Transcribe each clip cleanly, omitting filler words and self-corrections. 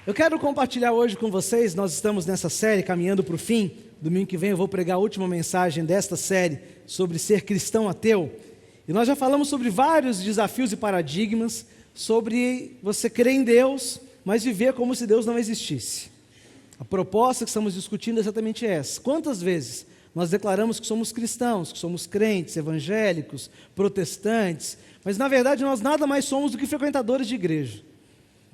Eu quero compartilhar hoje com vocês, nós estamos nessa série, caminhando para o fim. Domingo que vem eu vou pregar a última mensagem desta série sobre ser cristão ateu. E nós já falamos sobre vários desafios e paradigmas, sobre você crer em Deus, mas viver como se Deus não existisse. A proposta que estamos discutindo é exatamente essa. Quantas vezes nós declaramos que somos cristãos, que somos crentes, evangélicos, protestantes, mas na verdade nós nada mais somos do que frequentadores de igreja.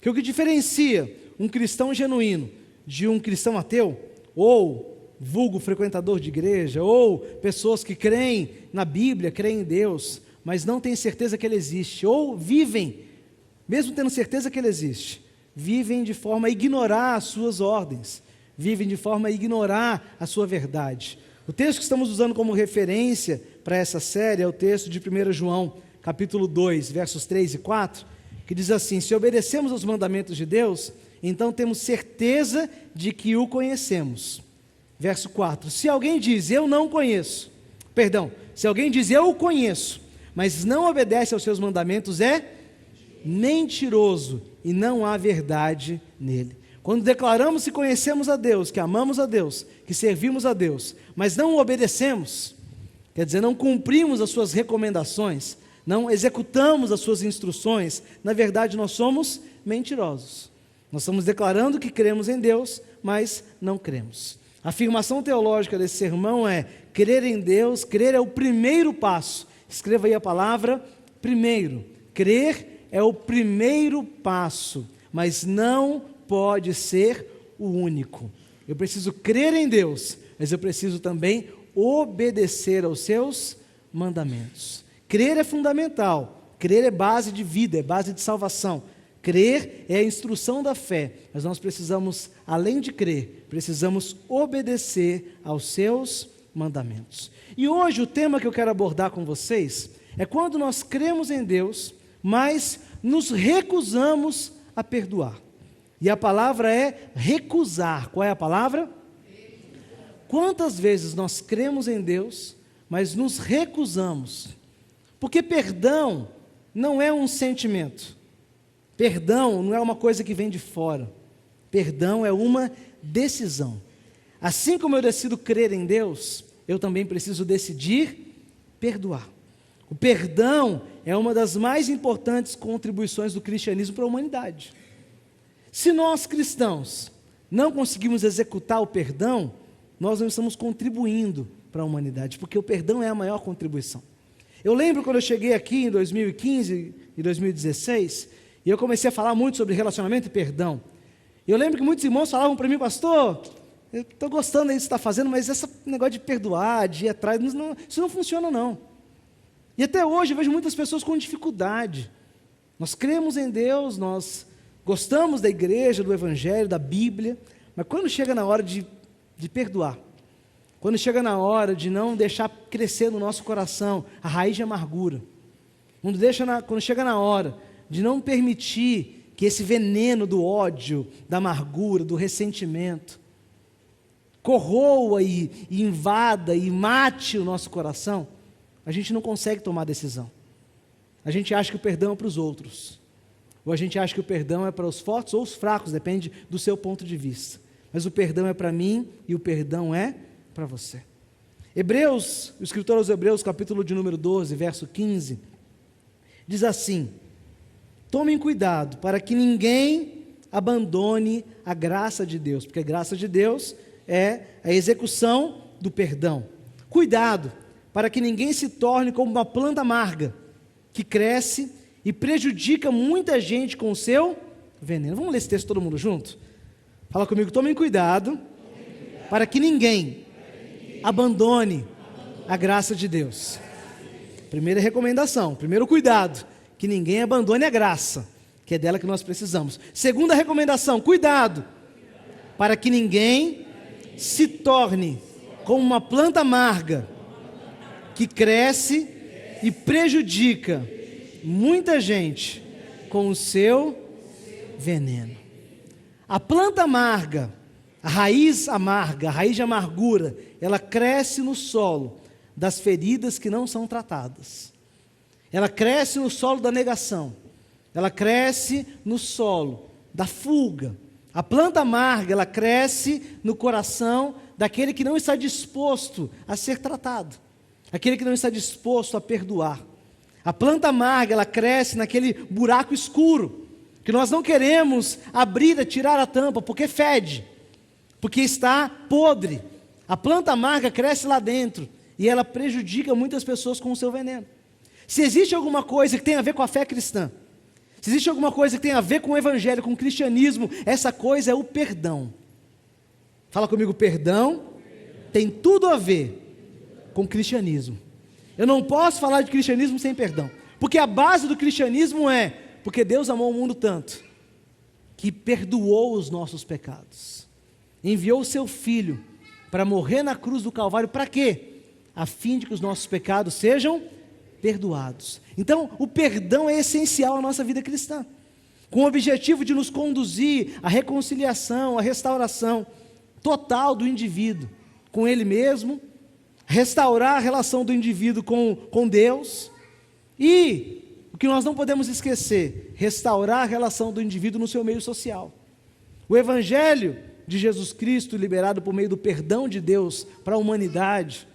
Que o que diferencia um cristão genuíno de um cristão ateu, ou vulgo frequentador de igreja, ou pessoas que creem na Bíblia, creem em Deus, mas não têm certeza que Ele existe, ou vivem, mesmo tendo certeza que Ele existe, vivem de forma a ignorar as suas ordens, vivem de forma a ignorar a sua verdade. O texto que estamos usando como referência para essa série é o texto de 1 João, capítulo 2, versos 3 e 4, que diz assim: se obedecemos aos mandamentos de Deus, então temos certeza de que o conhecemos. Verso 4, se alguém diz eu não conheço, se alguém diz eu o conheço, mas não obedece aos seus mandamentos, é mentiroso e não há verdade nele. Quando declaramos que conhecemos a Deus, que amamos a Deus, que servimos a Deus, mas não o obedecemos, quer dizer, não cumprimos as suas recomendações, não executamos as suas instruções, na verdade nós somos mentirosos. Nós estamos declarando que cremos em Deus, mas não cremos. A afirmação teológica desse sermão é: crer em Deus, crer é o primeiro passo. Escreva aí a palavra primeiro. Crer é o primeiro passo, mas não pode ser o único. Eu preciso crer em Deus, mas eu preciso também obedecer aos seus mandamentos. Crer é fundamental, crer é base de vida, é base de salvação. Crer é a instrução da fé, mas nós precisamos, além de crer, precisamos obedecer aos seus mandamentos. E hoje o tema que eu quero abordar com vocês é quando nós cremos em Deus, mas nos recusamos a perdoar. E a palavra é recusar. Qual é a palavra? Quantas vezes nós cremos em Deus, mas nos recusamos? Porque perdão não é um sentimento. Perdão não é uma coisa que vem de fora. Perdão é uma decisão. Assim como eu decido crer em Deus, eu também preciso decidir perdoar. O perdão é uma das mais importantes contribuições do cristianismo para a humanidade. Se nós cristãos não conseguimos executar o perdão, nós não estamos contribuindo para a humanidade, porque o perdão é a maior contribuição. Eu lembro quando eu cheguei aqui em 2015 e 2016, e eu comecei a falar muito sobre relacionamento e perdão. Eu lembro que muitos irmãos falavam para mim: pastor, eu estou gostando disso que você está fazendo, mas esse negócio de perdoar, de ir atrás, isso não funciona não. E até hoje eu vejo muitas pessoas com dificuldade. Nós cremos em Deus, nós gostamos da igreja, do evangelho, da Bíblia, mas quando chega na hora de perdoar, quando chega na hora de não deixar crescer no nosso coração a raiz de amargura, quando chega na hora de não permitir que esse veneno do ódio, da amargura, do ressentimento, corroa e invada e mate o nosso coração, a gente não consegue tomar decisão. A gente acha que o perdão é para os outros, ou a gente acha que o perdão é para os fortes ou os fracos, depende do seu ponto de vista. Mas o perdão é para mim e o perdão é para você. Hebreus, o escritor aos Hebreus, capítulo de número 12, verso 15, diz assim: tomem cuidado para que ninguém abandone a graça de Deus, porque a graça de Deus é a execução do perdão. Cuidado para que ninguém se torne como uma planta amarga, que cresce e prejudica muita gente com o seu veneno. Vamos ler esse texto todo mundo junto? Fala comigo: tomem cuidado para que ninguém abandone a graça de Deus. Primeira recomendação, primeiro cuidado, que ninguém abandone a graça, que é dela que nós precisamos. Segunda recomendação: cuidado para que ninguém se torne como uma planta amarga, que cresce e prejudica muita gente com o seu veneno. A planta amarga, a raiz de amargura, ela cresce no solo das feridas que não são tratadas. Ela cresce no solo da negação. Ela cresce no solo da fuga. A planta amarga, ela cresce no coração daquele que não está disposto a ser tratado, aquele que não está disposto a perdoar. A planta amarga, ela cresce naquele buraco escuro, que nós não queremos abrir, tirar a tampa, porque fede, porque está podre. A planta amarga cresce lá dentro, e ela prejudica muitas pessoas com o seu veneno. Se existe alguma coisa que tem a ver com a fé cristã, se existe alguma coisa que tem a ver com o evangelho, com o cristianismo, essa coisa é o perdão. Fala comigo, perdão tem tudo a ver com o cristianismo. Eu não posso falar de cristianismo sem perdão, porque a base do cristianismo é, porque Deus amou o mundo tanto, que perdoou os nossos pecados, enviou o seu Filho para morrer na cruz do Calvário, para quê? A fim de que os nossos pecados sejam perdoados. Então, o perdão é essencial à nossa vida cristã, com o objetivo de nos conduzir à reconciliação, à restauração total do indivíduo com ele mesmo, restaurar a relação do indivíduo com Deus, e o que nós não podemos esquecer, restaurar a relação do indivíduo no seu meio social. O Evangelho de Jesus Cristo, liberado por meio do perdão de Deus para a humanidade,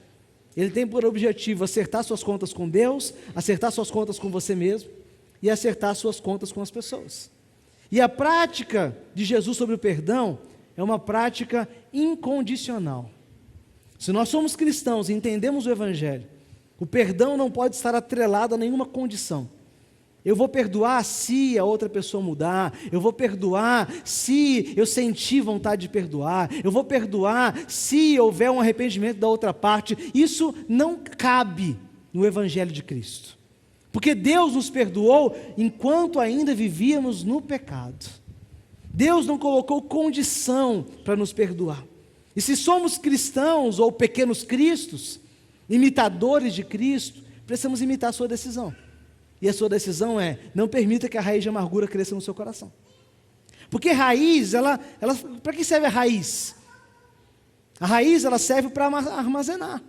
ele tem por objetivo acertar suas contas com Deus, acertar suas contas com você mesmo e acertar suas contas com as pessoas. E a prática de Jesus sobre o perdão é uma prática incondicional. Se nós somos cristãos e entendemos o Evangelho, o perdão não pode estar atrelado a nenhuma condição. Eu vou perdoar se a outra pessoa mudar, eu vou perdoar se eu sentir vontade de perdoar, eu vou perdoar se houver um arrependimento da outra parte. Isso não cabe no Evangelho de Cristo, porque Deus nos perdoou enquanto ainda vivíamos no pecado. Deus não colocou condição para nos perdoar. E se somos cristãos ou pequenos cristos, imitadores de Cristo, precisamos imitar a sua decisão. E a sua decisão é, não permita que a raiz de amargura cresça no seu coração. Porque raiz, para que serve a raiz? A raiz, ela serve para armazenar.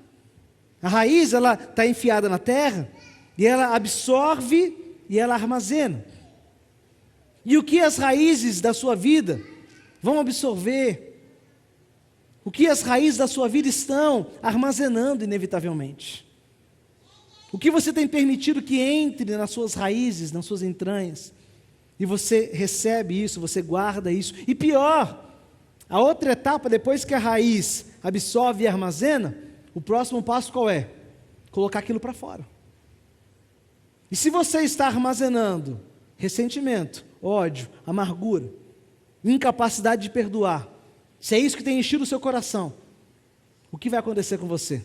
A raiz, ela está enfiada na terra, e ela absorve e ela armazena. E o que as raízes da sua vida vão absorver? O que as raízes da sua vida estão armazenando inevitavelmente? O que você tem permitido que entre nas suas raízes, nas suas entranhas? E você recebe isso, você guarda isso. E pior, a outra etapa, depois que a raiz absorve e armazena, o próximo passo qual é? Colocar aquilo para fora. E se você está armazenando ressentimento, ódio, amargura, incapacidade de perdoar, se é isso que tem enchido o seu coração, o que vai acontecer com você?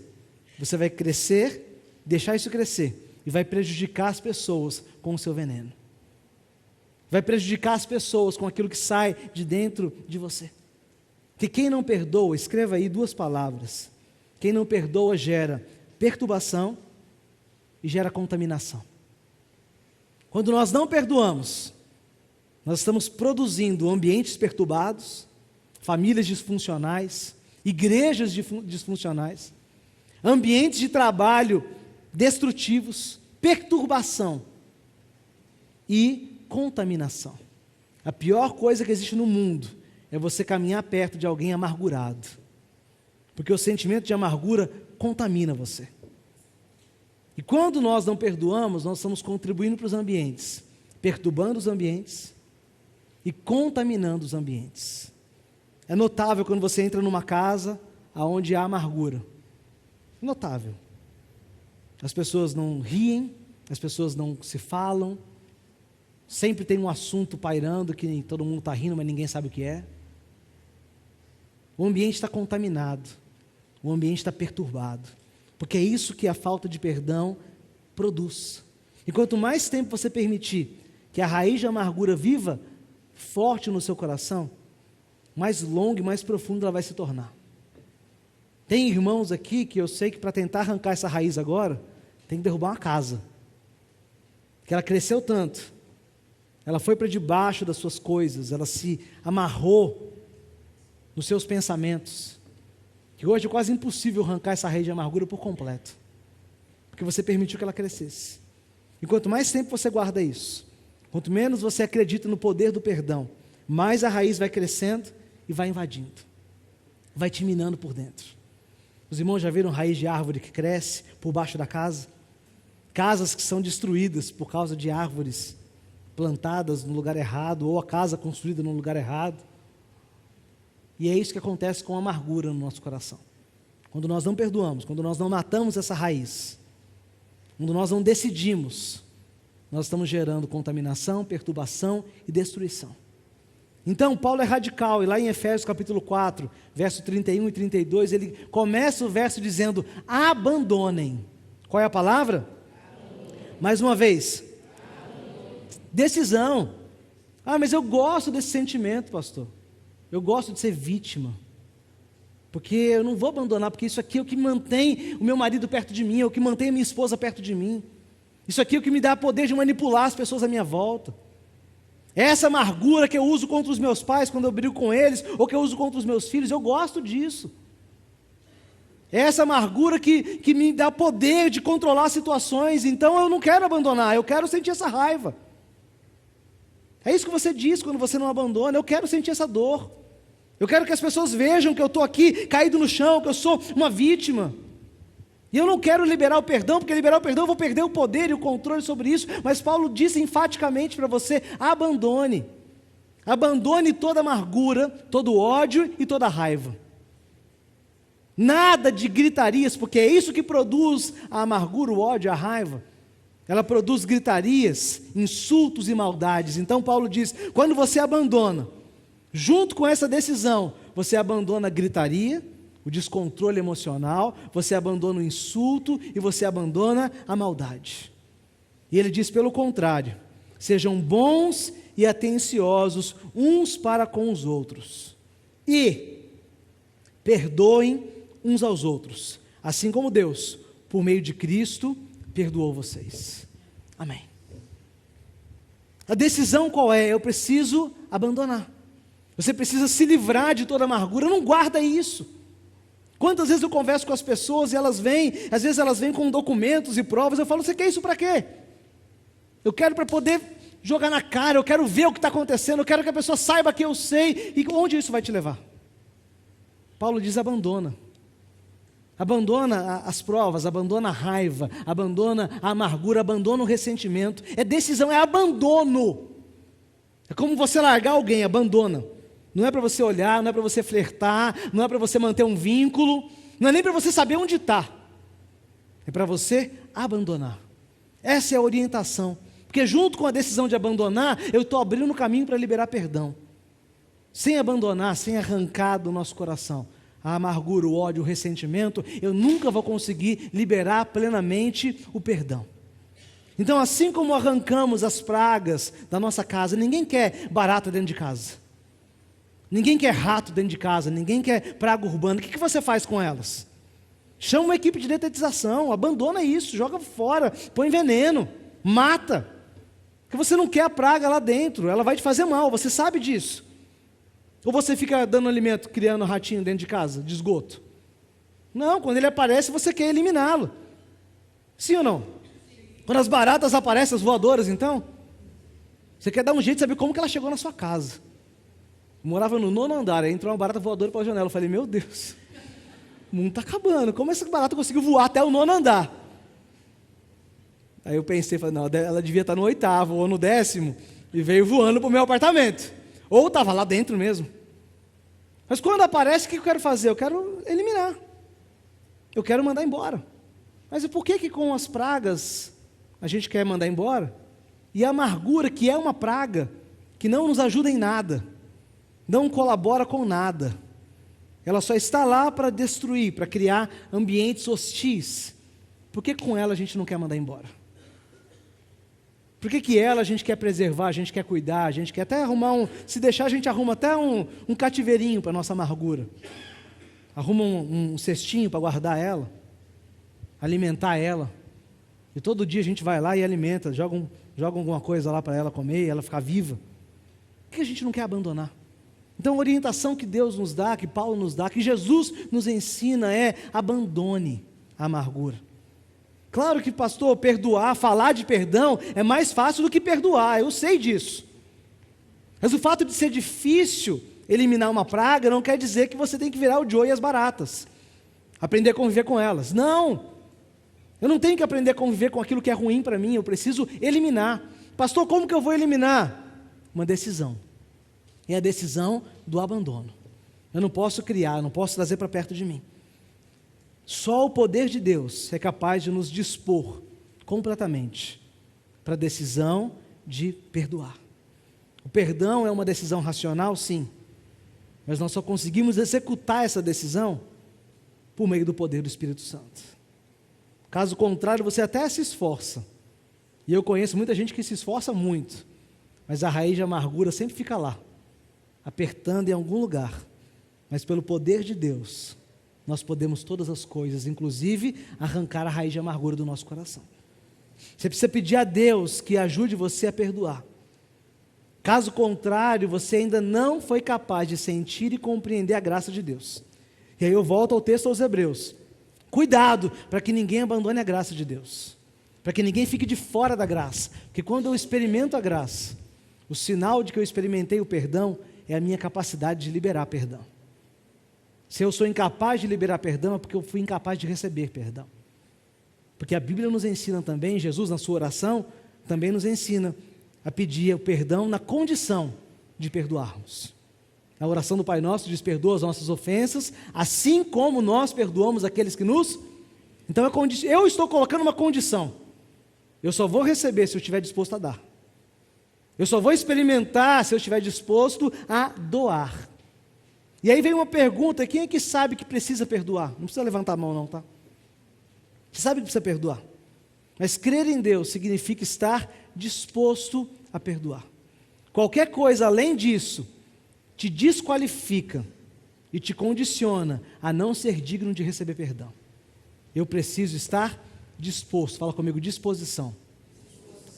Você vai crescer, deixar isso crescer, e vai prejudicar as pessoas com o seu veneno. Vai prejudicar as pessoas com aquilo que sai de dentro de você. Que quem não perdoa, escreva aí 2 palavras. Quem não perdoa gera perturbação e gera contaminação. Quando nós não perdoamos, nós estamos produzindo ambientes perturbados, famílias disfuncionais, igrejas disfuncionais, ambientes de trabalho destrutivos, perturbação e contaminação. A pior coisa que existe no mundo é você caminhar perto de alguém amargurado, porque o sentimento de amargura contamina você. E quando nós não perdoamos, nós estamos contribuindo para os ambientes, perturbando os ambientes e contaminando os ambientes. É notável quando você entra numa casa onde há amargura. Notável. As pessoas não riem, as pessoas não se falam, sempre tem um assunto pairando que todo mundo está rindo, mas ninguém sabe o que é. O ambiente está contaminado, o ambiente está perturbado, porque é isso que a falta de perdão produz. E quanto mais tempo você permitir que a raiz de amargura viva forte no seu coração, mais longa e mais profunda ela vai se tornar. Tem irmãos aqui que eu sei que para tentar arrancar essa raiz agora, tem que derrubar uma casa. Que ela cresceu tanto, ela foi para debaixo das suas coisas, ela se amarrou nos seus pensamentos, que hoje é quase impossível arrancar essa raiz de amargura por completo, porque você permitiu que ela crescesse. E quanto mais tempo você guarda isso, quanto menos você acredita no poder do perdão, mais a raiz vai crescendo e vai invadindo, vai te minando por dentro. Os irmãos já viram raiz de árvore que cresce por baixo da casa? Casas que são destruídas por causa de árvores plantadas no lugar errado, ou a casa construída no lugar errado. E é isso que acontece com a amargura no nosso coração. Quando nós não perdoamos, quando nós não matamos essa raiz, quando nós não decidimos, nós estamos gerando contaminação, perturbação e destruição. Então, Paulo é radical, e lá em Efésios capítulo 4, verso 31 e 32, ele começa o verso dizendo: abandonem. Qual é a palavra? Mais uma vez. Decisão. Mas eu gosto desse sentimento, pastor. Eu gosto de ser vítima. Porque eu não vou abandonar, porque isso aqui é o que mantém o meu marido perto de mim, é o que mantém a minha esposa perto de mim. Isso aqui é o que me dá poder de manipular as pessoas à minha volta. Essa amargura que eu uso contra os meus pais quando eu brigo com eles, ou que eu uso contra os meus filhos, eu gosto disso. Essa amargura que me dá poder de controlar situações, então eu não quero abandonar, eu quero sentir essa raiva. É isso que você diz quando você não abandona: eu quero sentir essa dor. Eu quero que as pessoas vejam que eu estou aqui caído no chão, que eu sou uma vítima. E eu não quero liberar o perdão, porque liberar o perdão eu vou perder o poder e o controle sobre isso. Mas Paulo disse enfaticamente para você: abandone. Abandone toda amargura, todo ódio e toda raiva. Nada de gritarias, porque é isso que produz a amargura, o ódio, a raiva. Ela produz gritarias, insultos e maldades. Então Paulo diz: quando você abandona, junto com essa decisão, você abandona a gritaria, o descontrole emocional, você abandona o insulto e você abandona a maldade. E ele diz: pelo contrário, sejam bons e atenciosos uns para com os outros, e perdoem uns aos outros, assim como Deus, por meio de Cristo, perdoou vocês. Amém. A decisão qual é? Eu preciso abandonar. Você precisa se livrar de toda amargura. Não guarda isso. Quantas vezes eu converso com as pessoas e elas vêm, às vezes elas vêm com documentos e provas, eu falo: você quer isso para quê? Eu quero para poder jogar na cara, eu quero ver o que está acontecendo, eu quero que a pessoa saiba que eu sei. E onde isso vai te levar? Paulo diz: abandona. Abandona as provas, abandona a raiva, abandona a amargura, abandona o ressentimento. É decisão, é abandono. É como você largar alguém: abandona. Não é para você olhar, não é para você flertar, não é para você manter um vínculo, não é nem para você saber onde está. É para você abandonar. Essa é a orientação. Porque junto com a decisão de abandonar, eu estou abrindo o caminho para liberar perdão. Sem abandonar, sem arrancar do nosso coração a amargura, o ódio, o ressentimento, eu nunca vou conseguir liberar plenamente o perdão. Então, assim como arrancamos as pragas da nossa casa, ninguém quer barata dentro de casa, ninguém quer rato dentro de casa, ninguém quer praga urbana. O que você faz com elas? Chama uma equipe de detetização, abandona isso, joga fora, põe veneno, mata, porque você não quer a praga lá dentro, ela vai te fazer mal, você sabe disso. Ou você fica dando alimento, criando ratinho dentro de casa, de esgoto? Não, quando ele aparece, você quer eliminá-lo. Sim ou não? Quando as baratas aparecem, as voadoras, então, você quer dar um jeito de saber como que ela chegou na sua casa. Eu morava no 9º andar, aí entrou uma barata voadora pela janela. Eu falei: meu Deus, o mundo está acabando, como essa barata conseguiu voar até o 9º andar? Aí eu pensei, falei: não, ela devia estar no 8º ou no 10º, e veio voando para o meu apartamento. Ou estava lá dentro mesmo. Mas quando aparece, o que eu quero fazer? Eu quero eliminar. Eu quero mandar embora. Mas e por que com as pragas a gente quer mandar embora? E a amargura, que é uma praga, que não nos ajuda em nada, não colabora com nada, ela só está lá para destruir, para criar ambientes hostis. Por que com ela a gente não quer mandar embora? Por que ela a gente quer preservar, a gente quer cuidar, a gente quer até arrumar se deixar a gente arruma até um cativeirinho para a nossa amargura. Arruma um cestinho para guardar ela, alimentar ela. E todo dia a gente vai lá e alimenta, joga alguma coisa lá para ela comer e ela ficar viva. Por que a gente não quer abandonar? Então a orientação que Deus nos dá, que Paulo nos dá, que Jesus nos ensina é: abandone a amargura. Claro que, pastor, perdoar, falar de perdão é mais fácil do que perdoar, eu sei disso. Mas o fato de ser difícil eliminar uma praga não quer dizer que você tem que virar o Joe e as baratas, aprender a conviver com elas. Não! Eu não tenho que aprender a conviver com aquilo que é ruim para mim, eu preciso eliminar. Pastor, como que eu vou eliminar? Uma decisão. É a decisão do abandono. Eu não posso criar, eu não posso trazer para perto de mim. Só o poder de Deus é capaz de nos dispor completamente para a decisão de perdoar. O perdão é uma decisão racional, sim, mas nós só conseguimos executar essa decisão por meio do poder do Espírito Santo. Caso contrário, você até se esforça, e eu conheço muita gente que se esforça muito, mas a raiz de amargura sempre fica lá, apertando em algum lugar. Mas pelo poder de Deus, nós podemos todas as coisas, inclusive arrancar a raiz de amargura do nosso coração. Você precisa pedir a Deus que ajude você a perdoar. Caso contrário, você ainda não foi capaz de sentir e compreender a graça de Deus. E aí eu volto ao texto aos Hebreus. Cuidado para que ninguém abandone a graça de Deus, para que ninguém fique de fora da graça, porque quando eu experimento a graça, o sinal de que eu experimentei o perdão é a minha capacidade de liberar perdão. Se eu sou incapaz de liberar perdão, é porque eu fui incapaz de receber perdão. Porque a Bíblia nos ensina também, Jesus na sua oração, também nos ensina a pedir o perdão na condição de perdoarmos. A oração do Pai Nosso diz: perdoa as nossas ofensas, assim como nós perdoamos aqueles que nos... Então eu estou colocando uma condição. Eu só vou receber se eu estiver disposto a dar. Eu só vou experimentar se eu estiver disposto a doar. E aí vem uma pergunta: quem é que sabe que precisa perdoar? Não precisa levantar a mão não, tá? Você sabe que precisa perdoar. Mas crer em Deus significa estar disposto a perdoar. Qualquer coisa além disso te desqualifica e te condiciona a não ser digno de receber perdão. Eu preciso estar disposto. Fala comigo: disposição.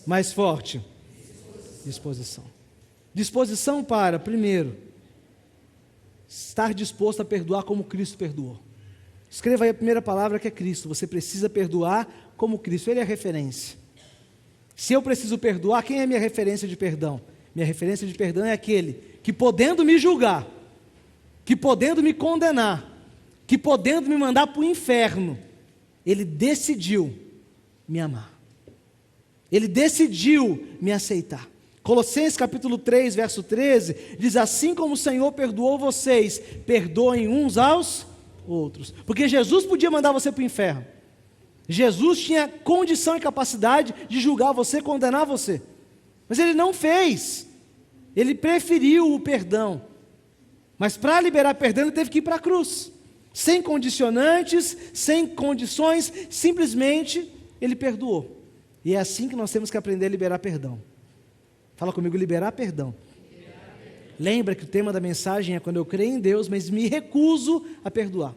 Mais forte. Disposição. Disposição para, primeiro, estar disposto a perdoar como Cristo perdoou. Escreva aí a primeira palavra, que é Cristo. Você precisa perdoar como Cristo. Ele é a referência. Se eu preciso perdoar, quem é a minha referência de perdão? Minha referência de perdão é aquele que, podendo me julgar, que podendo me condenar, que podendo me mandar para o inferno, ele decidiu me amar. Ele decidiu me aceitar. Colossenses capítulo 3, verso 13, diz: assim como o Senhor perdoou vocês, perdoem uns aos outros. Porque Jesus podia mandar você para o inferno. Jesus tinha condição e capacidade de julgar você, condenar você. Mas ele não fez. Ele preferiu o perdão. Mas para liberar perdão, ele teve que ir para a cruz. Sem condicionantes, sem condições, simplesmente ele perdoou. E é assim que nós temos que aprender a liberar perdão. Fala comigo: liberar perdão. Lembra que o tema da mensagem é quando eu creio em Deus, mas me recuso a perdoar.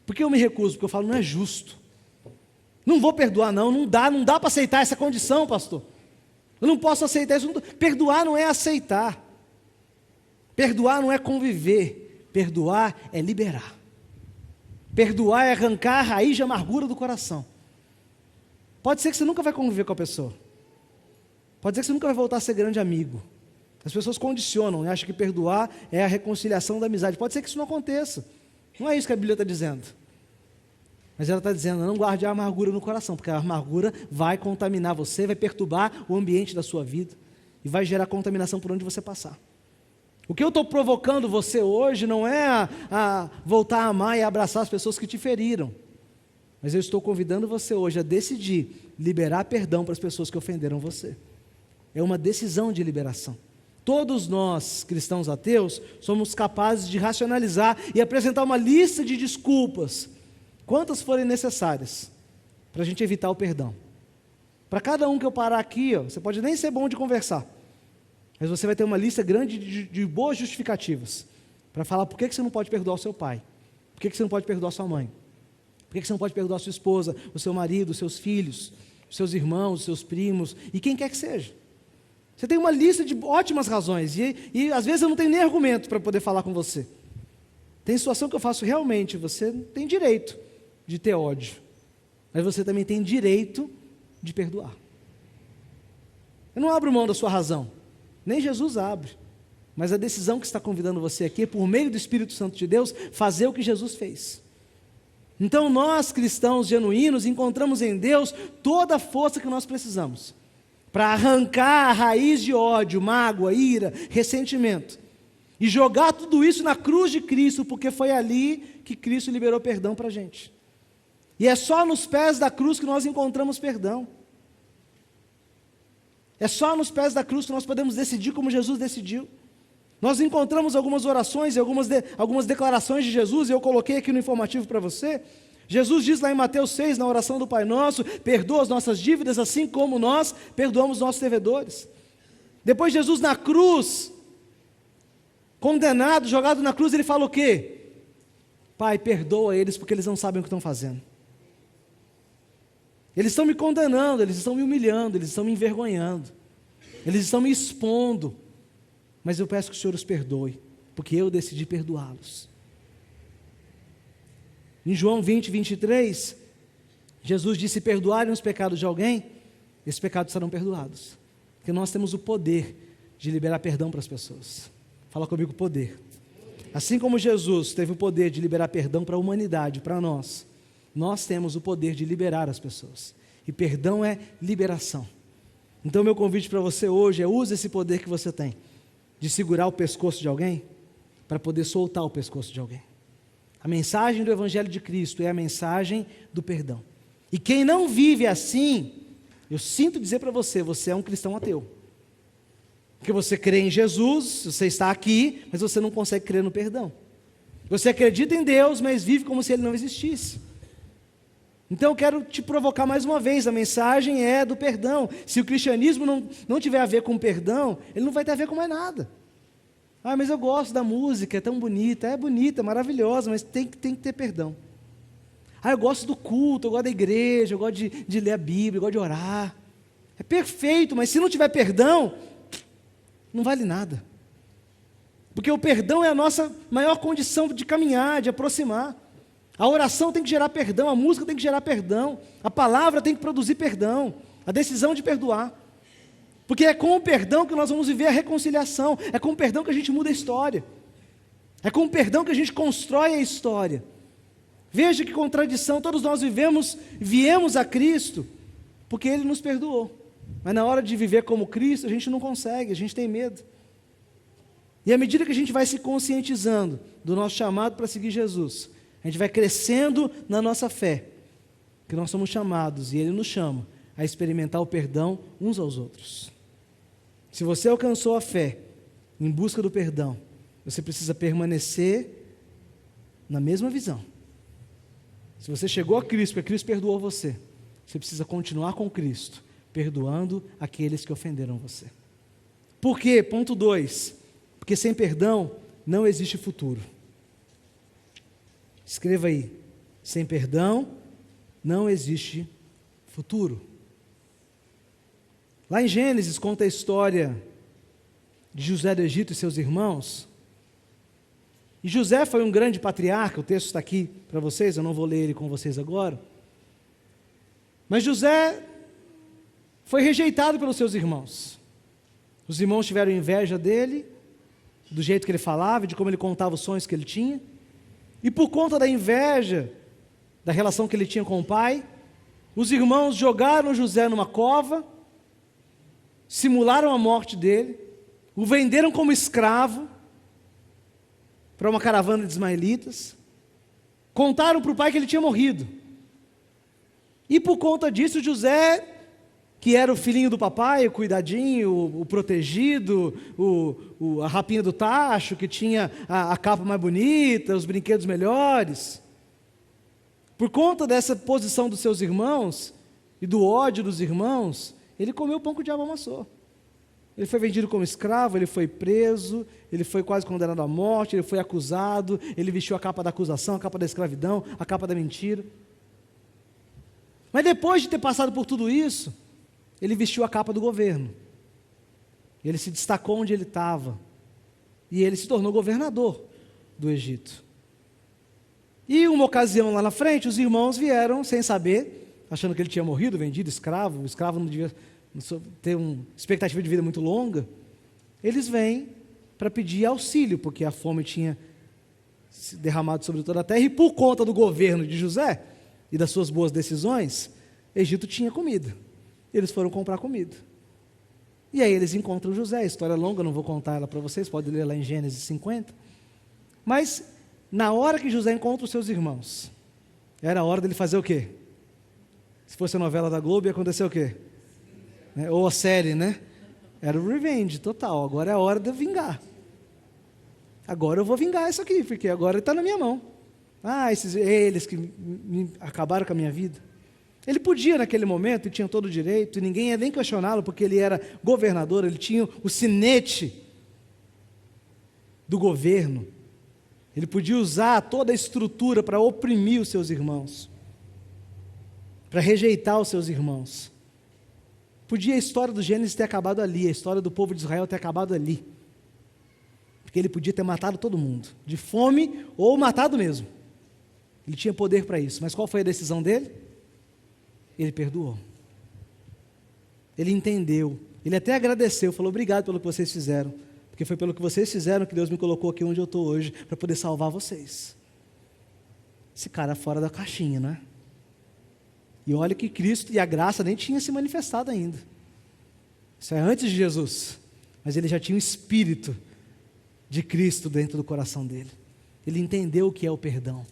Por que eu me recuso? Porque eu falo: não é justo. Não vou perdoar não dá para aceitar essa condição, pastor. Eu não posso aceitar isso. Perdoar não é aceitar. Perdoar não é conviver. Perdoar é liberar. Perdoar é arrancar a raiz de amargura do coração. Pode ser que você nunca vai conviver com a pessoa. Pode ser que você nunca vai voltar a ser grande amigo. As pessoas condicionam e acham que perdoar é a reconciliação da amizade. Pode ser que isso não aconteça. Não é isso que a Bíblia está dizendo. Mas ela está dizendo: não guarde a amargura no coração, porque a amargura vai contaminar você, vai perturbar o ambiente da sua vida e vai gerar contaminação por onde você passar. O que eu estou provocando você hoje não é a voltar a amar e abraçar as pessoas que te feriram. Mas eu estou convidando você hoje a decidir liberar perdão para as pessoas que ofenderam você. É uma decisão de liberação. Todos nós, cristãos ateus, somos capazes de racionalizar e apresentar uma lista de desculpas, quantas forem necessárias, para a gente evitar o perdão. Para cada um que eu parar aqui, você pode nem ser bom de conversar, mas você vai ter uma lista grande de boas justificativas, para falar por que você não pode perdoar o seu pai, por que você não pode perdoar a sua mãe, por que você não pode perdoar a sua esposa, o seu marido, os seus filhos, os seus irmãos, os seus primos, e quem quer que seja. Você tem uma lista de ótimas razões, e às vezes eu não tenho nem argumento para poder falar com você. Tem situação que eu faço realmente, você tem direito de ter ódio, mas você também tem direito de perdoar. Eu não abro mão da sua razão, nem Jesus abre. Mas a decisão que está convidando você aqui é, por meio do Espírito Santo de Deus, fazer o que Jesus fez. Então nós, cristãos genuínos, encontramos em Deus toda a força que nós precisamos para arrancar a raiz de ódio, mágoa, ira, ressentimento e jogar tudo isso na cruz de Cristo, porque foi ali que Cristo liberou perdão para a gente. E é só nos pés da cruz que nós encontramos perdão. É só nos pés da cruz que nós podemos decidir como Jesus decidiu. Nós encontramos algumas orações e algumas declarações de Jesus, e eu coloquei aqui no informativo para você. Jesus diz lá em Mateus 6, na oração do Pai Nosso: perdoa as nossas dívidas, assim como nós perdoamos nossos devedores. Depois Jesus na cruz, condenado, jogado na cruz, ele fala o quê? Pai, perdoa eles porque eles não sabem o que estão fazendo. Eles estão me condenando, eles estão me humilhando, eles estão me envergonhando, eles estão me expondo. Mas eu peço que o Senhor os perdoe, porque eu decidi perdoá-los. Em João 20, 23, Jesus disse: se perdoarem os pecados de alguém, esses pecados serão perdoados. Porque nós temos o poder de liberar perdão para as pessoas. Fala comigo, poder. Assim como Jesus teve o poder de liberar perdão para a humanidade, para nós temos o poder de liberar as pessoas. E perdão é liberação. Então meu convite para você hoje é: use esse poder que você tem de segurar o pescoço de alguém, para poder soltar o pescoço de alguém. A mensagem do Evangelho de Cristo é a mensagem do perdão. E quem não vive assim, eu sinto dizer para você, você é um cristão ateu. Porque você crê em Jesus, você está aqui, mas você não consegue crer no perdão. Você acredita em Deus, mas vive como se Ele não existisse. Então eu quero te provocar mais uma vez, a mensagem é do perdão. Se o cristianismo não tiver a ver com perdão, ele não vai ter a ver com mais nada. Ah, mas eu gosto da música, é tão bonita. É bonita, maravilhosa, mas tem que ter perdão. Ah, eu gosto do culto, eu gosto da igreja, eu gosto de ler a Bíblia, eu gosto de orar. É perfeito, mas se não tiver perdão, não vale nada. Porque o perdão é a nossa maior condição de caminhar, de aproximar. A oração tem que gerar perdão, a música tem que gerar perdão, a palavra tem que produzir perdão, a decisão de perdoar. Porque é com o perdão que nós vamos viver a reconciliação, é com o perdão que a gente muda a história, é com o perdão que a gente constrói a história. Veja que contradição, todos nós viemos a Cristo, porque Ele nos perdoou. Mas na hora de viver como Cristo, a gente não consegue, a gente tem medo. E à medida que a gente vai se conscientizando do nosso chamado para seguir Jesus, a gente vai crescendo na nossa fé, que nós somos chamados, e Ele nos chama a experimentar o perdão uns aos outros. Se você alcançou a fé em busca do perdão, você precisa permanecer na mesma visão. Se você chegou a Cristo, porque Cristo perdoou você, você precisa continuar com Cristo, perdoando aqueles que ofenderam você. Por quê? Ponto 2. Porque sem perdão não existe futuro. Escreva aí: sem perdão não existe futuro. Lá em Gênesis conta a história de José do Egito e seus irmãos. E José foi um grande patriarca, o texto está aqui para vocês, eu não vou ler ele com vocês agora. Mas José foi rejeitado pelos seus irmãos. Os irmãos tiveram inveja dele, do jeito que ele falava, de como ele contava os sonhos que ele tinha. E por conta da inveja, da relação que ele tinha com o pai, os irmãos jogaram José numa cova, simularam a morte dele, o venderam como escravo para uma caravana de ismaelitas, contaram para o pai que ele tinha morrido. E por conta disso, José, que era o filhinho do papai, o cuidadinho, o protegido, a rapinha do tacho, que tinha a capa mais bonita, os brinquedos melhores, por conta dessa posição dos seus irmãos e do ódio dos irmãos, ele comeu o pão que o diabo amassou. Ele foi vendido como escravo, ele foi preso, ele foi quase condenado à morte, ele foi acusado, ele vestiu a capa da acusação, a capa da escravidão, a capa da mentira. Mas depois de ter passado por tudo isso, ele vestiu a capa do governo. Ele se destacou onde ele estava. E ele se tornou governador do Egito. E uma ocasião lá na frente, os irmãos vieram sem saber, achando que ele tinha morrido, vendido, escravo. O escravo não devia ter uma expectativa de vida muito longa. Eles vêm para pedir auxílio, porque a fome tinha se derramado sobre toda a terra, e por conta do governo de José e das suas boas decisões, Egito tinha comida. Eles foram comprar comida. E aí eles encontram José, história longa, não vou contar ela para vocês, pode ler lá em Gênesis 50. Mas, na hora que José encontra os seus irmãos, era a hora dele fazer o quê? Se fosse a novela da Globo, ia acontecer o quê? Ou a série, né? Era o revenge total, agora é a hora de eu vingar. Agora eu vou vingar isso aqui, porque agora ele está na minha mão. Eles que acabaram com a minha vida. Ele podia naquele momento, e tinha todo o direito, e ninguém ia nem questioná-lo, porque ele era governador, ele tinha o sinete do governo. Ele podia usar toda a estrutura para oprimir os seus irmãos, para rejeitar os seus irmãos. Podia a história do Gênesis ter acabado ali, a história do povo de Israel ter acabado ali. Porque ele podia ter matado todo mundo, de fome ou matado mesmo. Ele tinha poder para isso, mas qual foi a decisão dele? Ele perdoou. Ele entendeu. Ele até agradeceu, falou: obrigado pelo que vocês fizeram, porque foi pelo que vocês fizeram que Deus me colocou aqui onde eu estou hoje, para poder salvar vocês. Esse cara é fora da caixinha, não é? E olha que Cristo e a graça nem tinha se manifestado ainda. Isso é antes de Jesus, mas ele já tinha o Espírito de Cristo dentro do coração dele. Ele entendeu o que é o perdão.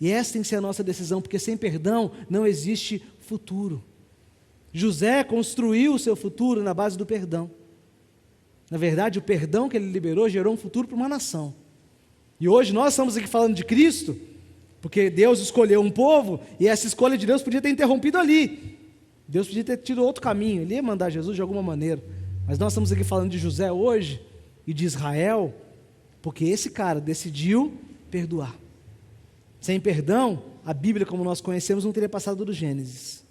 E essa tem que ser a nossa decisão, porque sem perdão não existe futuro. José construiu o seu futuro na base do perdão. Na verdade, o perdão que ele liberou gerou um futuro para uma nação. E hoje nós estamos aqui falando de Cristo, porque Deus escolheu um povo, e essa escolha de Deus podia ter interrompido ali. Deus podia ter tido outro caminho, ele ia mandar Jesus de alguma maneira. Mas nós estamos aqui falando de José hoje, e de Israel, porque esse cara decidiu perdoar. Sem perdão, a Bíblia como nós conhecemos não teria passado do Gênesis.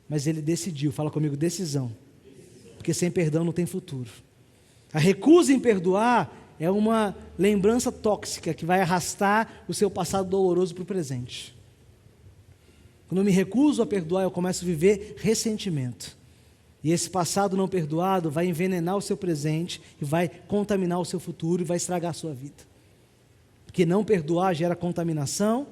Mas ele decidiu, fala comigo, decisão. Porque sem perdão não tem futuro. A recusa em perdoar é uma lembrança tóxica que vai arrastar o seu passado doloroso para o presente. Quando eu me recuso a perdoar, eu começo a viver ressentimento. E esse passado não perdoado vai envenenar o seu presente e vai contaminar o seu futuro e vai estragar a sua vida. Porque não perdoar gera contaminação,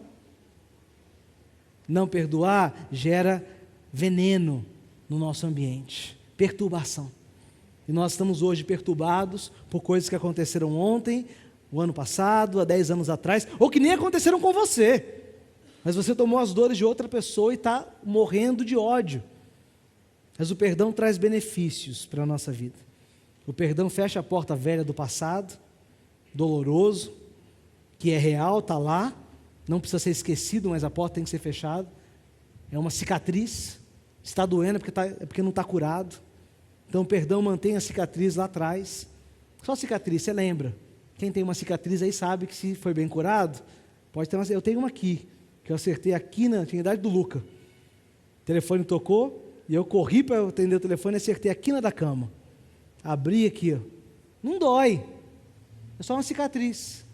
não perdoar gera veneno no nosso ambiente, perturbação. E nós estamos hoje perturbados por coisas que aconteceram ontem, o ano passado, há 10 anos atrás, ou que nem aconteceram com você. Mas você tomou as dores de outra pessoa e está morrendo de ódio. Mas o perdão traz benefícios para a nossa vida. O perdão fecha a porta velha do passado, doloroso, que é real, está lá, não precisa ser esquecido, mas a porta tem que ser fechada. É uma cicatriz, está doendo é porque não está curado. Então o perdão mantém a cicatriz lá atrás. Só cicatriz, você lembra? Quem tem uma cicatriz aí sabe que se foi bem curado, pode ter uma. Eu tenho uma aqui, que eu acertei aqui na intimidade do Luca. O telefone tocou, e eu corri para atender o telefone e acertei a quina da cama. Abri aqui, ó. Não dói, é só uma cicatriz.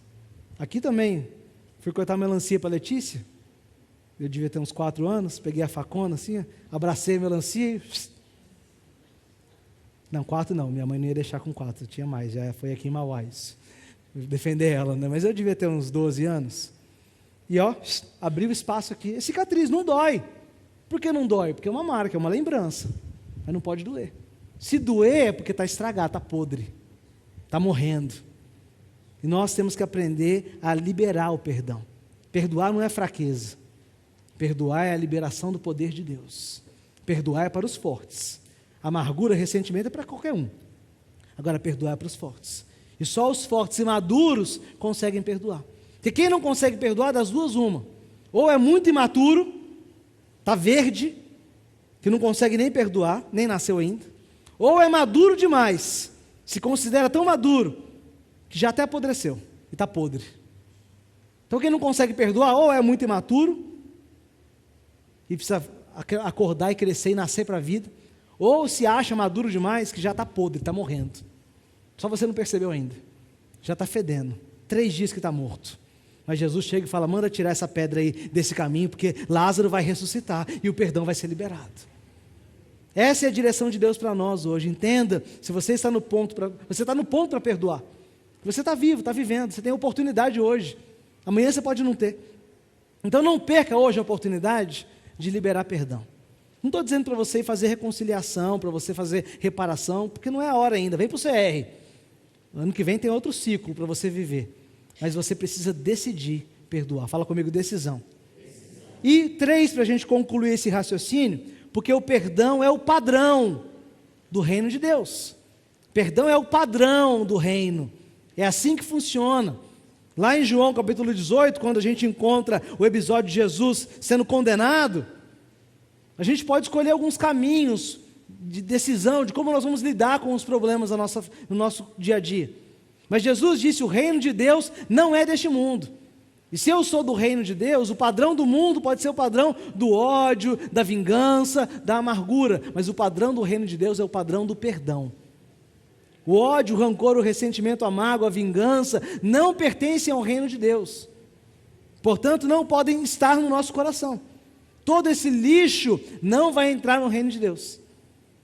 Aqui também, fui cortar melancia para a Letícia, eu devia ter uns 4 anos, peguei a facona assim, abracei a melancia e... Não, 4 não, minha mãe não ia deixar com 4, tinha mais, já foi aqui em Mauá isso. Defender ela, né? Mas eu devia ter uns 12 anos. E ó, abri o espaço aqui, é cicatriz, não dói. Por que não dói? Porque é uma marca, é uma lembrança, mas não pode doer. Se doer é porque está estragado, está podre, está morrendo. E nós temos que aprender a liberar o perdão. Perdoar não é fraqueza. Perdoar é a liberação do poder de Deus. Perdoar é para os fortes. Amargura, ressentimento é para qualquer um. Agora, perdoar é para os fortes. E só os fortes e maduros conseguem perdoar. Porque quem não consegue perdoar, das duas, uma. Ou é muito imaturo, está verde, que não consegue nem perdoar, nem nasceu ainda. Ou é maduro demais, se considera tão maduro, que já até apodreceu e está podre. Então quem não consegue perdoar, ou é muito imaturo, e precisa acordar e crescer e nascer para a vida, ou se acha maduro demais, que já está podre, está morrendo. Só você não percebeu ainda. Já está fedendo. 3 dias que está morto. Mas Jesus chega e fala, manda tirar essa pedra aí desse caminho, porque Lázaro vai ressuscitar e o perdão vai ser liberado. Essa é a direção de Deus para nós hoje. Entenda, se você está no ponto para perdoar. Você está vivo, está vivendo, você tem oportunidade hoje. Amanhã você pode não ter. Então não perca hoje a oportunidade de liberar perdão. Não estou dizendo para você fazer reconciliação, para você fazer reparação, porque não é a hora ainda. Vem para o CR. Ano que vem tem outro ciclo para você viver. Mas você precisa decidir perdoar. Fala comigo, decisão. E 3, para a gente concluir esse raciocínio, porque o perdão é o padrão do reino de Deus. Perdão é o padrão do reino. É assim que funciona. Lá em João capítulo 18, quando a gente encontra o episódio de Jesus sendo condenado, a gente pode escolher alguns caminhos de decisão, de como nós vamos lidar com os problemas no nosso dia a dia. Mas Jesus disse, o reino de Deus não é deste mundo. E se eu sou do reino de Deus, o padrão do mundo pode ser o padrão do ódio, da vingança, da amargura. Mas o padrão do reino de Deus é o padrão do perdão. O ódio, o rancor, o ressentimento, a mágoa, a vingança não pertencem ao reino de Deus. Portanto, não podem estar no nosso coração. Todo esse lixo não vai entrar no reino de Deus.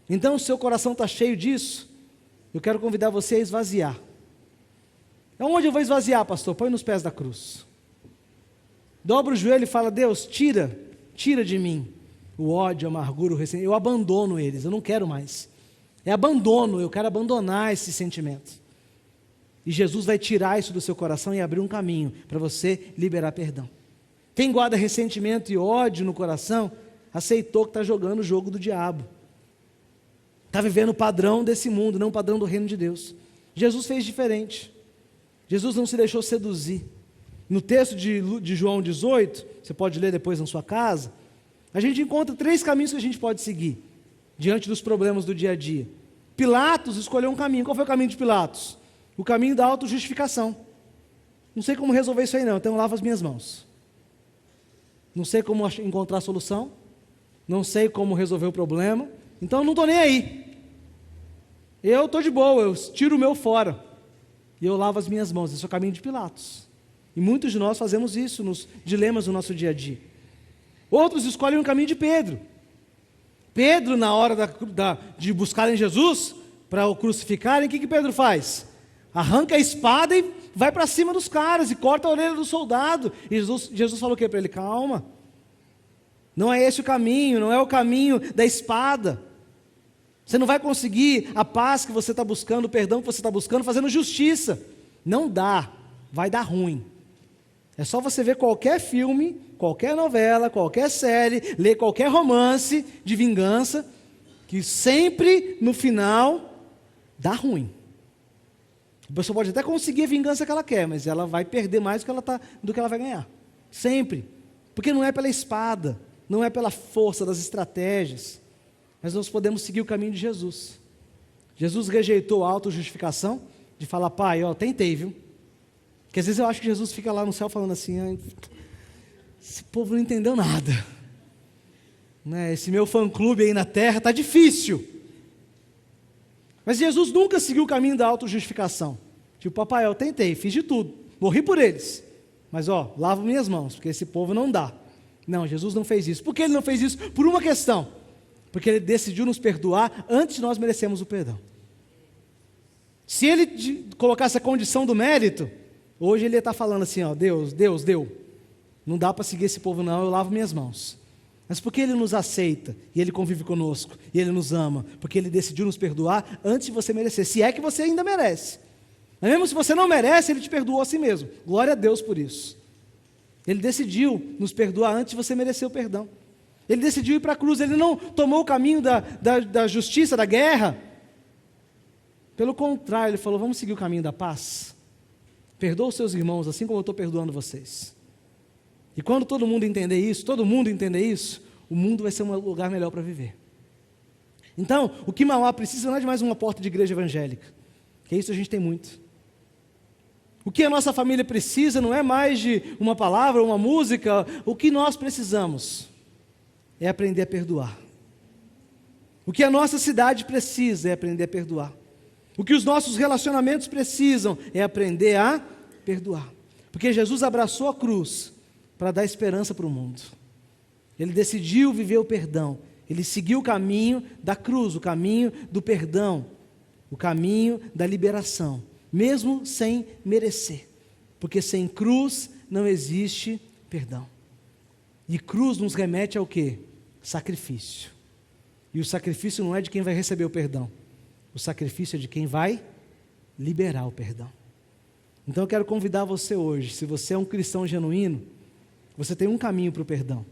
Então, se o seu coração está cheio disso, eu quero convidar você a esvaziar. Onde eu vou esvaziar, pastor? Põe nos pés da cruz. Dobra o joelho e fala, Deus, tira de mim o ódio, a amargura, o ressentimento. Eu abandono eles, eu não quero mais. É abandono, eu quero abandonar esse sentimento. E Jesus vai tirar isso do seu coração e abrir um caminho para você liberar perdão. Quem guarda ressentimento e ódio no coração, aceitou que está jogando o jogo do diabo. Está vivendo o padrão desse mundo, não o padrão do reino de Deus. Jesus fez diferente. Jesus não se deixou seduzir. No texto de João 18, você pode ler depois na sua casa, a gente encontra 3 caminhos que a gente pode seguir, diante dos problemas do dia a dia. Pilatos escolheu um caminho. Qual foi o caminho de Pilatos? O caminho da autojustificação. Não sei como resolver isso aí não, então eu lavo as minhas mãos. Não sei como encontrar a solução, não sei como resolver o problema, então eu não estou nem aí. Eu estou de boa, eu tiro o meu fora, e eu lavo as minhas mãos. Esse é o caminho de Pilatos. E muitos de nós fazemos isso nos dilemas do nosso dia a dia. Outros escolhem o caminho de Pedro. Pedro, na hora de buscarem Jesus, para o crucificarem, o que Pedro faz? Arranca a espada e vai para cima dos caras, e corta a orelha do soldado. E Jesus falou o que para ele? Calma. Não é esse o caminho, não é o caminho da espada. Você não vai conseguir a paz que você está buscando, o perdão que você está buscando, fazendo justiça. Não dá, vai dar ruim. É só você ver qualquer filme, qualquer novela, qualquer série, ler qualquer romance de vingança, que sempre no final dá ruim. A pessoa pode até conseguir a vingança que ela quer, mas ela vai perder mais do que ela vai ganhar. Sempre. Porque não é pela espada, não é pela força das estratégias, mas nós podemos seguir o caminho de Jesus. Jesus rejeitou a autojustificação de falar, pai, tentei, viu? Porque às vezes eu acho que Jesus fica lá no céu falando assim, esse povo não entendeu nada. Né? Esse meu fã-clube aí na terra está difícil. Mas Jesus nunca seguiu o caminho da autojustificação. Tipo, papai, eu tentei, fiz de tudo, morri por eles. Mas lavo minhas mãos, porque esse povo não dá. Não, Jesus não fez isso. Por que ele não fez isso? Por uma questão. Porque ele decidiu nos perdoar antes de nós merecermos o perdão. Se ele colocasse a condição do mérito, hoje ele ia estar falando assim, Deus deu. Não dá para seguir esse povo não, eu lavo minhas mãos. Mas porque ele nos aceita, e ele convive conosco, e ele nos ama, porque ele decidiu nos perdoar antes de você merecer, se é que você ainda merece. Mas mesmo se você não merece, ele te perdoou a si mesmo. Glória a Deus por isso. Ele decidiu nos perdoar antes de você merecer o perdão. Ele decidiu ir para a cruz, ele não tomou o caminho da justiça, da guerra. Pelo contrário, ele falou, vamos seguir o caminho da paz. Perdoa os seus irmãos, assim como eu estou perdoando vocês. E quando todo mundo entender isso, o mundo vai ser um lugar melhor para viver. Então, o que Mauá precisa não é de mais uma porta de igreja evangélica, que isso a gente tem muito. O que a nossa família precisa não é mais de uma palavra, uma música. O que nós precisamos é aprender a perdoar. O que a nossa cidade precisa é aprender a perdoar. O que os nossos relacionamentos precisam é aprender a perdoar. Porque Jesus abraçou a cruz para dar esperança para o mundo. Ele decidiu viver o perdão. Ele seguiu o caminho da cruz, o caminho do perdão, o caminho da liberação, mesmo sem merecer. Porque sem cruz não existe perdão. E cruz nos remete ao quê? Sacrifício. E o sacrifício não é de quem vai receber o perdão. O sacrifício é de quem vai liberar o perdão. Então eu quero convidar você hoje, se você é um cristão genuíno, você tem um caminho para o perdão.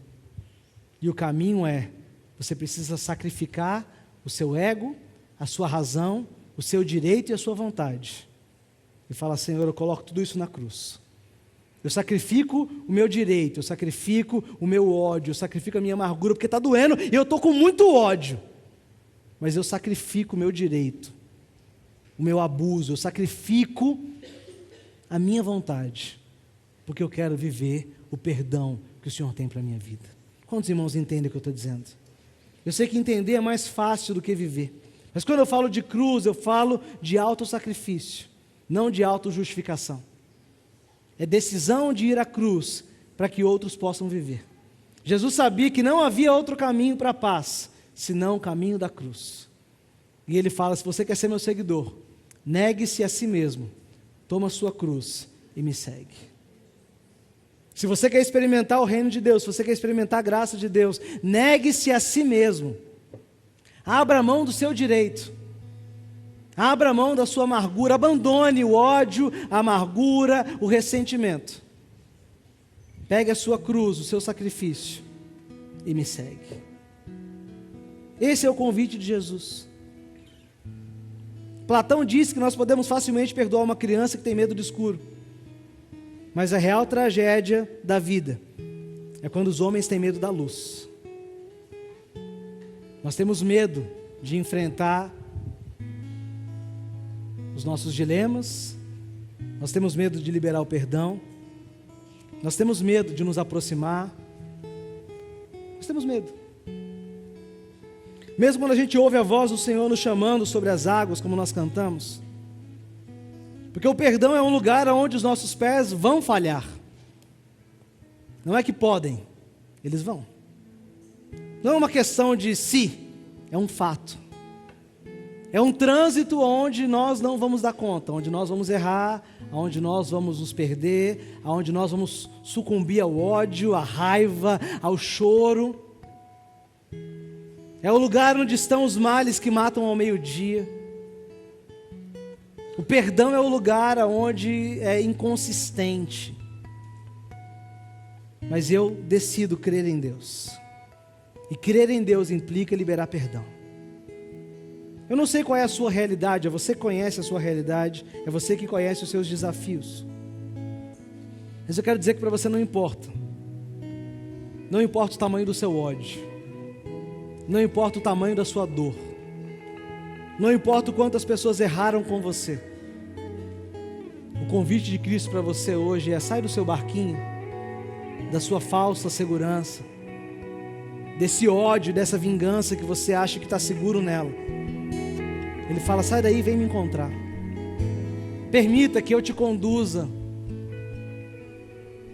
E o caminho é, você precisa sacrificar o seu ego, a sua razão, o seu direito e a sua vontade. E fala, Senhor, eu coloco tudo isso na cruz. Eu sacrifico o meu direito, eu sacrifico o meu ódio, eu sacrifico a minha amargura, porque está doendo e eu estou com muito ódio. Mas eu sacrifico o meu direito, o meu abuso, eu sacrifico a minha vontade, porque eu quero viver o perdão que o Senhor tem para a minha vida. Quantos irmãos entendem o que eu estou dizendo? Eu sei que entender é mais fácil do que viver. Mas quando eu falo de cruz, eu falo de autossacrifício, não de autojustificação. É decisão de ir à cruz para que outros possam viver. Jesus sabia que não havia outro caminho para a paz, senão o caminho da cruz. E ele fala, se você quer ser meu seguidor, negue-se a si mesmo, toma a sua cruz e me segue. Se você quer experimentar o reino de Deus, se você quer experimentar a graça de Deus, negue-se a si mesmo. Abra mão do seu direito. Abra mão da sua amargura, abandone o ódio, a amargura, o ressentimento. Pegue a sua cruz, o seu sacrifício e me segue. Esse é o convite de Jesus. Platão disse que nós podemos facilmente perdoar uma criança que tem medo do escuro. Mas a real tragédia da vida é quando os homens têm medo da luz. Nós temos medo de enfrentar os nossos dilemas, nós temos medo de liberar o perdão, nós temos medo de nos aproximar, nós temos medo. Mesmo quando a gente ouve a voz do Senhor nos chamando sobre as águas, como nós cantamos, porque o perdão é um lugar onde os nossos pés vão falhar, não é que podem, eles vão. Não é uma questão de se, é um fato. É um trânsito onde nós não vamos dar conta, onde nós vamos errar, onde nós vamos nos perder, onde nós vamos sucumbir ao ódio, à raiva, ao choro. É o lugar onde estão os males que matam ao meio-dia. O perdão é o lugar onde é inconsistente. Mas eu decido crer em Deus. E crer em Deus implica liberar perdão. Eu não sei qual é a sua realidade, é você que conhece a sua realidade, é você que conhece os seus desafios. Mas eu quero dizer que para você não importa. Não importa o tamanho do seu ódio. Não importa o tamanho da sua dor. Não importa o quanto as pessoas erraram com você. O convite de Cristo para você hoje é: sai do seu barquinho, da sua falsa segurança, desse ódio, dessa vingança que você acha que está seguro nela. Ele fala: sai daí e vem me encontrar. Permita que eu te conduza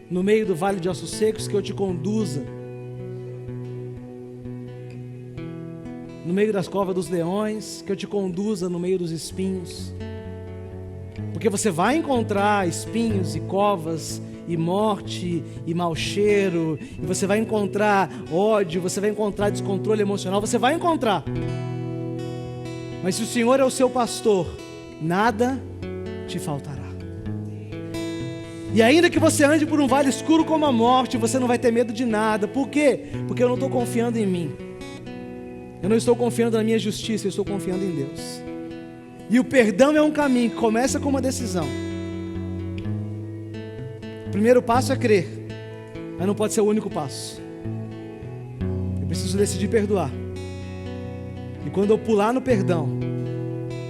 no meio do vale de ossos secos, que eu te conduza no meio das covas dos leões, que eu te conduza no meio dos espinhos. Porque você vai encontrar espinhos e covas e morte e mau cheiro, e você vai encontrar ódio, você vai encontrar descontrole emocional, você vai encontrar. Mas se o Senhor é o seu pastor, nada te faltará. E ainda que você ande por um vale escuro como a morte, você não vai ter medo de nada. Por quê? Porque eu não estou confiando em mim. Eu não estou confiando na minha justiça, eu estou confiando em Deus. E o perdão é um caminho que começa com uma decisão. O primeiro passo é crer, mas não pode ser o único passo. Eu preciso decidir perdoar. E quando eu pular no perdão,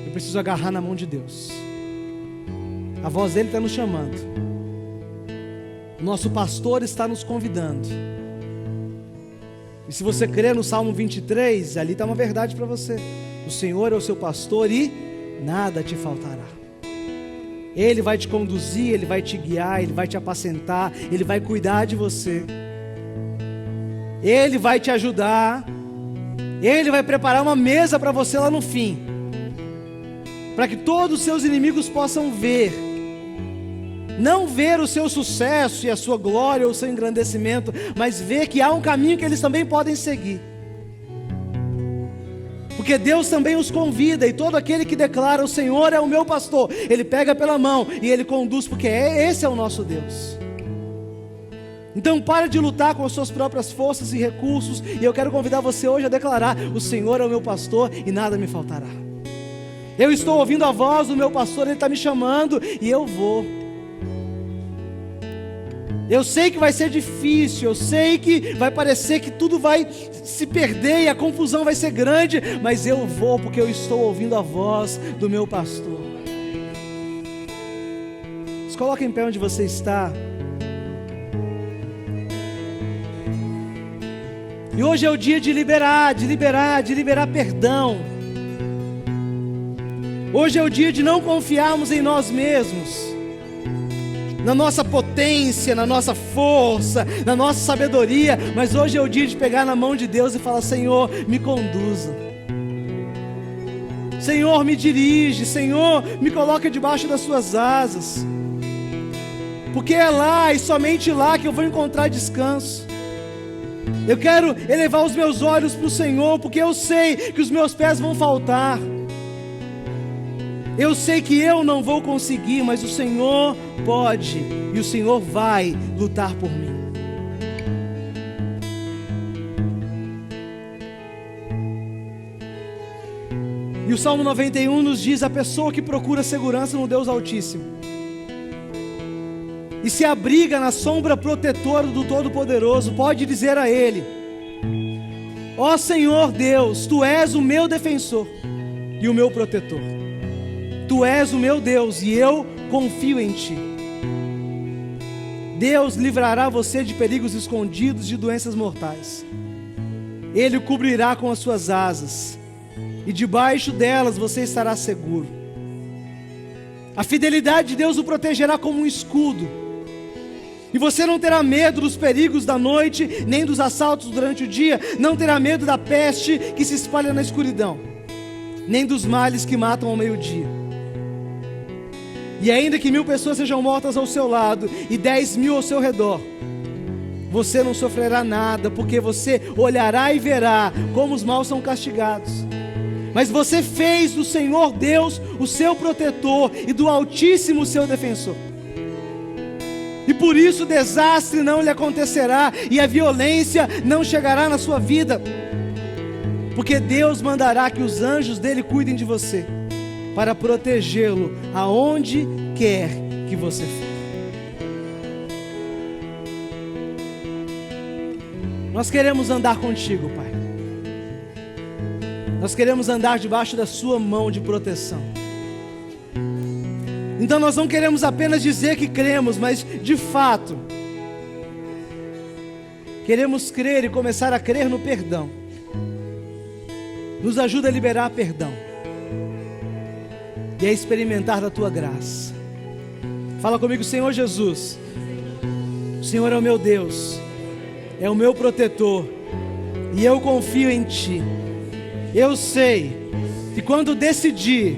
eu preciso agarrar na mão de Deus. A voz dele está nos chamando. O nosso pastor está nos convidando. E se você crer no Salmo 23, ali está uma verdade para você. O Senhor é o seu pastor e nada te faltará. Ele vai te conduzir, Ele vai te guiar, Ele vai te apacentar, Ele vai cuidar de você. Ele vai te ajudar Ele vai preparar uma mesa para você lá no fim, para que todos os seus inimigos possam ver, não ver o seu sucesso e a sua glória ou o seu engrandecimento, mas ver que há um caminho que eles também podem seguir. Porque Deus também os convida, e todo aquele que declara o Senhor é o meu pastor, Ele pega pela mão e Ele conduz, porque esse é o nosso Deus. Então pare de lutar com as suas próprias forças e recursos, e eu quero convidar você hoje a declarar: o Senhor é o meu pastor e nada me faltará. Eu estou ouvindo a voz do meu pastor, Ele está me chamando e eu vou. Eu sei que vai ser difícil, eu sei que vai parecer que tudo vai se perder e a confusão vai ser grande, mas eu vou porque eu estou ouvindo a voz do meu pastor. Se coloque em pé onde você está. E hoje é o dia de liberar perdão. Hoje é o dia de não confiarmos em nós mesmos, na nossa potência, na nossa força, na nossa sabedoria, mas hoje é o dia de pegar na mão de Deus e falar: Senhor, me conduza, Senhor, me dirige, Senhor, me coloca debaixo das suas asas, porque é lá e somente lá que eu vou encontrar descanso. Eu quero elevar os meus olhos para o Senhor, porque eu sei que os meus pés vão faltar. Eu sei que eu não vou conseguir, mas o Senhor pode, e o Senhor vai lutar por mim. E o Salmo 91 nos diz: a pessoa que procura segurança no Deus Altíssimo e se abriga na sombra protetora do Todo-Poderoso, pode dizer a Ele: ó Senhor Deus, Tu és o meu defensor e o meu protetor. Tu és o meu Deus e eu confio em Ti. Deus livrará você de perigos escondidos, de doenças mortais. Ele o cobrirá com as suas asas, e debaixo delas você estará seguro. A fidelidade de Deus o protegerá como um escudo, e você não terá medo dos perigos da noite, nem dos assaltos durante o dia, não terá medo da peste que se espalha na escuridão, nem dos males que matam ao meio-dia. E ainda que 1000 pessoas sejam mortas ao seu lado e 10.000 ao seu redor, você não sofrerá nada, porque você olhará e verá como os maus são castigados. Mas você fez do Senhor Deus o seu protetor e do Altíssimo o seu defensor. E por isso o desastre não lhe acontecerá e a violência não chegará na sua vida, porque Deus mandará que os anjos dele cuidem de você, para protegê-lo aonde quer que você for. Nós queremos andar contigo, Pai. Nós queremos andar debaixo da sua mão de proteção. Então nós não queremos apenas dizer que cremos, mas de fato queremos crer e começar a crer no perdão. Nos ajuda a liberar perdão e a experimentar da Tua graça. Fala comigo: Senhor Jesus, o Senhor é o meu Deus, é o meu protetor, e eu confio em Ti. Eu sei que quando decidi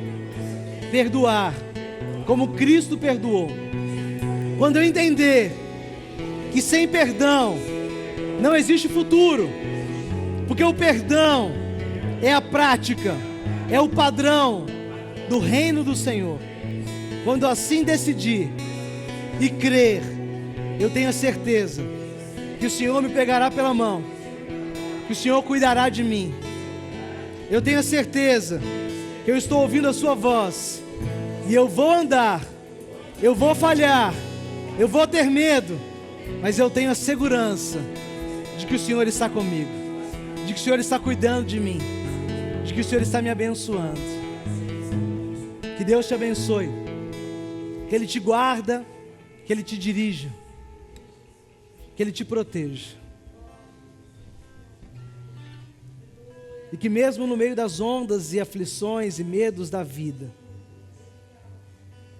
perdoar, como Cristo perdoou, quando eu entender que sem perdão não existe futuro, porque o perdão é a prática, é o padrão do reino do Senhor. Quando assim decidir e crer, eu tenho a certeza que o Senhor me pegará pela mão, que o Senhor cuidará de mim. Eu tenho a certeza que eu estou ouvindo a sua voz, e eu vou andar, eu vou falhar, eu vou ter medo, mas eu tenho a segurança de que o Senhor está comigo, de que o Senhor está cuidando de mim, de que o Senhor está me abençoando. Que Deus te abençoe, que Ele te guarda, que Ele te dirija, que Ele te proteja. E que mesmo no meio das ondas e aflições e medos da vida,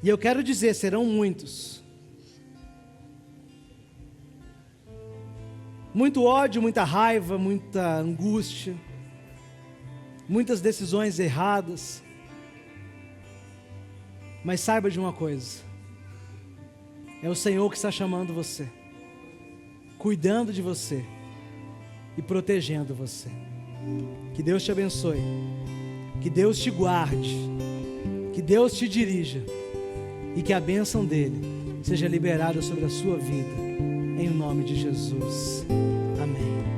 e eu quero dizer, serão muitos, muito ódio, muita raiva, muita angústia, muitas decisões erradas. Mas saiba de uma coisa: é o Senhor que está chamando você, cuidando de você e protegendo você. Que Deus te abençoe, que Deus te guarde, que Deus te dirija e que a bênção dele seja liberada sobre a sua vida, em nome de Jesus.